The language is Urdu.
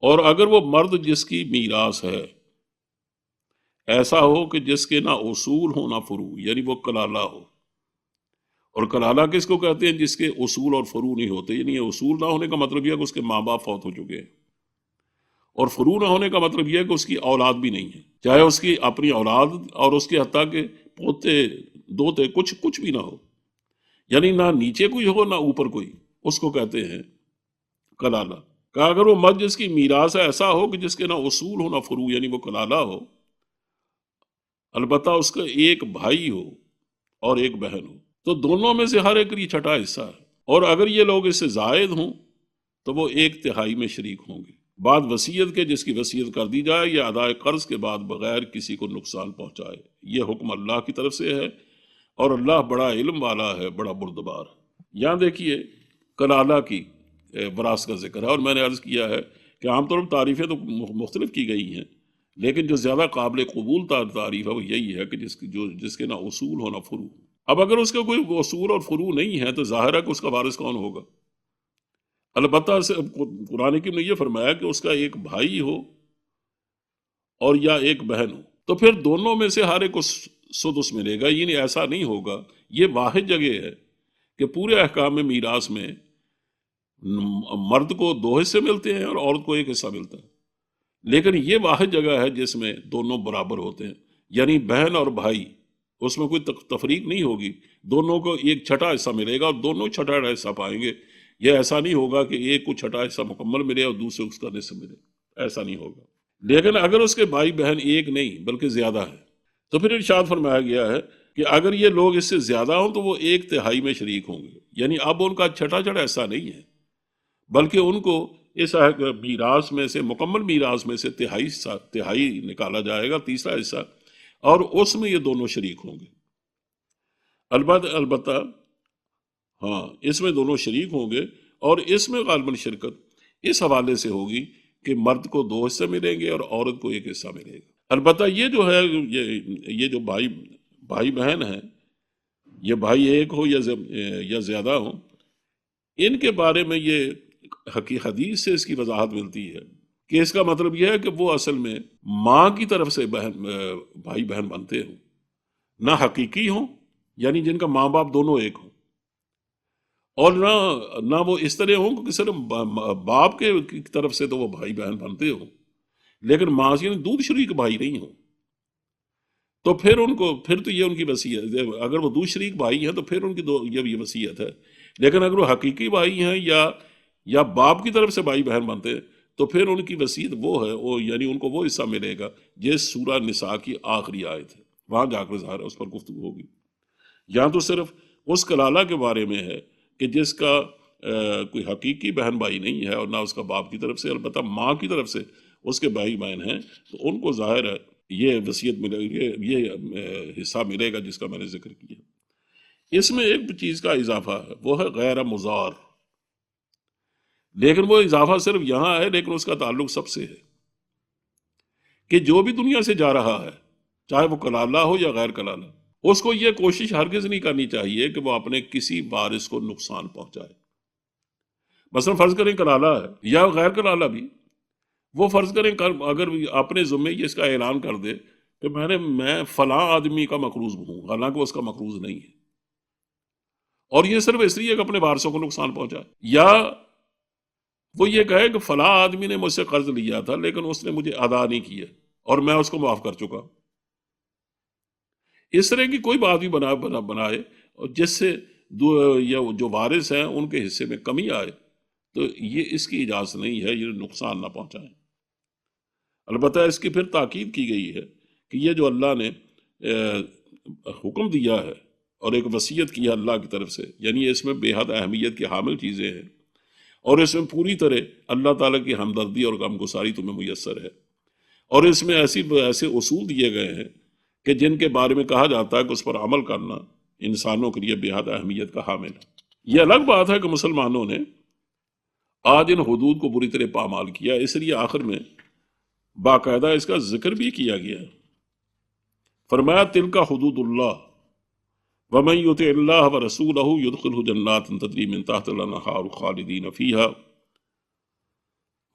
اور اگر وہ مرد جس کی میراث ہے ایسا ہو کہ جس کے نہ اصول ہو نہ فروع، یعنی وہ کلالہ ہو، اور کلالہ کس کو کہتے ہیں؟ جس کے اصول اور فروع نہیں ہوتے، یعنی یہ اصول نہ ہونے کا مطلب یہ ہے کہ اس کے ماں باپ فوت ہو چکے ہیں، اور فروع نہ ہونے کا مطلب یہ ہے کہ اس کی اولاد بھی نہیں ہے، چاہے اس کی اپنی اولاد اور اس کے حتیٰ کہ پوتے دوتے کچھ بھی نہ ہو، یعنی نہ نیچے کوئی ہو نہ اوپر کوئی، اس کو کہتے ہیں کلالہ۔ کہ اگر وہ مرد جس کی میراث ہے ایسا ہو کہ جس کے نہ اصول ہو نہ فروع، یعنی وہ کلالہ ہو، البتہ اس کا ایک بھائی ہو اور ایک بہن ہو، تو دونوں میں سے ہر ایک کا یہ چھٹا حصہ ہے، اور اگر یہ لوگ اس سے زائد ہوں تو وہ ایک تہائی میں شریک ہوں گے، بعد وصیت کے جس کی وصیت کر دی جائے یا ادائے قرض کے بعد بغیر کسی کو نقصان پہنچائے۔ یہ حکم اللہ کی طرف سے ہے، اور اللہ بڑا علم والا ہے، بڑا بردبار ہے۔ یہاں دیکھیے کلالہ کی وراثت کا ذکر ہے، اور میں نے عرض کیا ہے کہ عام طور پر تعریفیں تو مختلف کی گئی ہیں، لیکن جو زیادہ قابل قبول تعریف ہے وہ یہی ہے کہ جس کے نہ اصول ہو نہ فروع۔ اب اگر اس کا کوئی اصول اور فروع نہیں ہے تو ظاہر ہے کہ اس کا وارث کون ہوگا؟ البتہ قرآن حکیم نے یہ فرمایا کہ اس کا ایک بھائی ہو اور یا ایک بہن ہو، تو پھر دونوں میں سے ہر ایک کو سدس ملے گا، یعنی ایسا نہیں ہوگا۔ یہ واحد جگہ ہے کہ پورے احکام میں میراث میں مرد کو 2 حصے ملتے ہیں اور عورت کو 1 حصہ ملتا ہے، لیکن یہ واحد جگہ ہے جس میں دونوں برابر ہوتے ہیں، یعنی بہن اور بھائی، اس میں کوئی تفریق نہیں ہوگی، دونوں کو ایک چھٹا حصہ ملے گا اور دونوں چھٹا حصہ پائیں گے۔ یہ ایسا نہیں ہوگا کہ ایک کو چھٹا حصہ مکمل ملے اور دوسرے اس کا نصف ملے، ایسا نہیں ہوگا۔ لیکن اگر اس کے بھائی بہن ایک نہیں بلکہ زیادہ ہے تو پھر ارشاد فرمایا گیا ہے کہ اگر یہ لوگ اس سے زیادہ ہوں تو وہ 1/3 میں شریک ہوں گے، یعنی اب ان کا چھٹا حصہ نہیں ہے، بلکہ ان کو اس میراث میں سے، مکمل میراث میں سے تہائی نکالا جائے گا، تیسرا حصہ، اور اس میں یہ دونوں شریک ہوں گے۔ البتہ ہاں، اس میں دونوں شریک ہوں گے، اور اس میں غالباً شرکت اس حوالے سے ہوگی کہ مرد کو 2 حصے ملیں گے اور عورت کو 1 حصہ ملے گا۔ البتہ یہ جو ہے، یہ جو بھائی بہن ہیں، یہ بھائی ایک ہو یا زیادہ ہو، ان کے بارے میں یہ حدیث سے اس کی وضاحت ملتی ہے کہ اس کا مطلب یہ ہے کہ وہ اصل میں ماں کی طرف سے بھائی بہن بنتے ہوں، نہ حقیقی ہوں، یعنی جن کا ماں باپ دونوں ایک ہوں، اور نہ وہ اس طرح ہوں کہ صرف باپ کی طرف سے تو وہ بھائی بہن بنتے ہوں لیکن ماں سے دودھ شریک بھائی نہیں ہوں، تو پھر تو یہ ان کی وصیت، اگر وہ دودھ شریک بھائی ہیں تو پھر ان کی یہ وصیت ہے۔ لیکن اگر وہ حقیقی بھائی ہیں یا باپ کی طرف سے بھائی بہن بنتے ہیں تو پھر ان کی وصیت وہ ہے، یعنی ان کو وہ حصہ ملے گا جس سورہ نساء کی آخری آیت ہے، وہاں جا کر ظاہر اس پر گفتگو ہوگی۔ یہاں تو صرف اس کلالہ کے بارے میں ہے کہ جس کا کوئی حقیقی بہن بھائی نہیں ہے اور نہ اس کا باپ کی طرف سے، البتہ ماں کی طرف سے اس کے بھائی بہن ہیں، تو ان کو ظاہر ہے یہ وصیت ملے گی، یہ حصہ ملے گا جس کا میں نے ذکر کیا۔ اس میں ایک چیز کا اضافہ ہے، وہ ہے غیر مضار، لیکن وہ اضافہ صرف یہاں ہے، لیکن اس کا تعلق سب سے ہے کہ جو بھی دنیا سے جا رہا ہے، چاہے وہ کلالہ ہو یا غیر کلالہ، اس کو یہ کوشش ہرگز نہیں کرنی چاہیے کہ وہ اپنے کسی وارث کو نقصان پہنچائے۔ مثلا فرض کریں کلالہ ہے یا غیر کلالہ بھی، وہ فرض کریں اگر اپنے ذمے یہ اس کا اعلان کر دے کہ میں فلاں آدمی کا مقروض ہوں، حالانکہ اس کا مقروض نہیں ہے، اور یہ صرف اس لیے کہ اپنے وارثوں کو نقصان پہنچائے، یا وہ یہ کہے کہ فلاں آدمی نے مجھ سے قرض لیا تھا لیکن اس نے مجھے ادا نہیں کیا اور میں اس کو معاف کر چکا، اس طرح کی کوئی بات بھی بنائے اور جس سے جو وارث ہیں ان کے حصے میں کمی آئے، تو یہ اس کی اجازت نہیں ہے، یہ نقصان نہ پہنچائیں۔ البتہ اس کی پھر تاکید کی گئی ہے کہ یہ جو اللہ نے حکم دیا ہے اور ایک وصیت کی ہے اللہ کی طرف سے، یعنی اس میں بے حد اہمیت کی حامل چیزیں ہیں، اور اس میں پوری طرح اللہ تعالیٰ کی ہمدردی اور غمگساری تمہیں میسر ہے، اور اس میں ایسے اصول دیے گئے ہیں کہ جن کے بارے میں کہا جاتا ہے کہ اس پر عمل کرنا انسانوں کے لیے بے حد اہمیت کا حامل ہے۔ یہ الگ بات ہے کہ مسلمانوں نے آج ان حدود کو بری طرح پامال کیا، اس لیے آخر میں باقاعدہ اس کا ذکر بھی کیا گیا ہے۔ فرمایا تلک حدود اللہ ومن یطع اللہ ورسولہ یدخلہ جنات تجری من تحتہا الانہار خالدین فیہا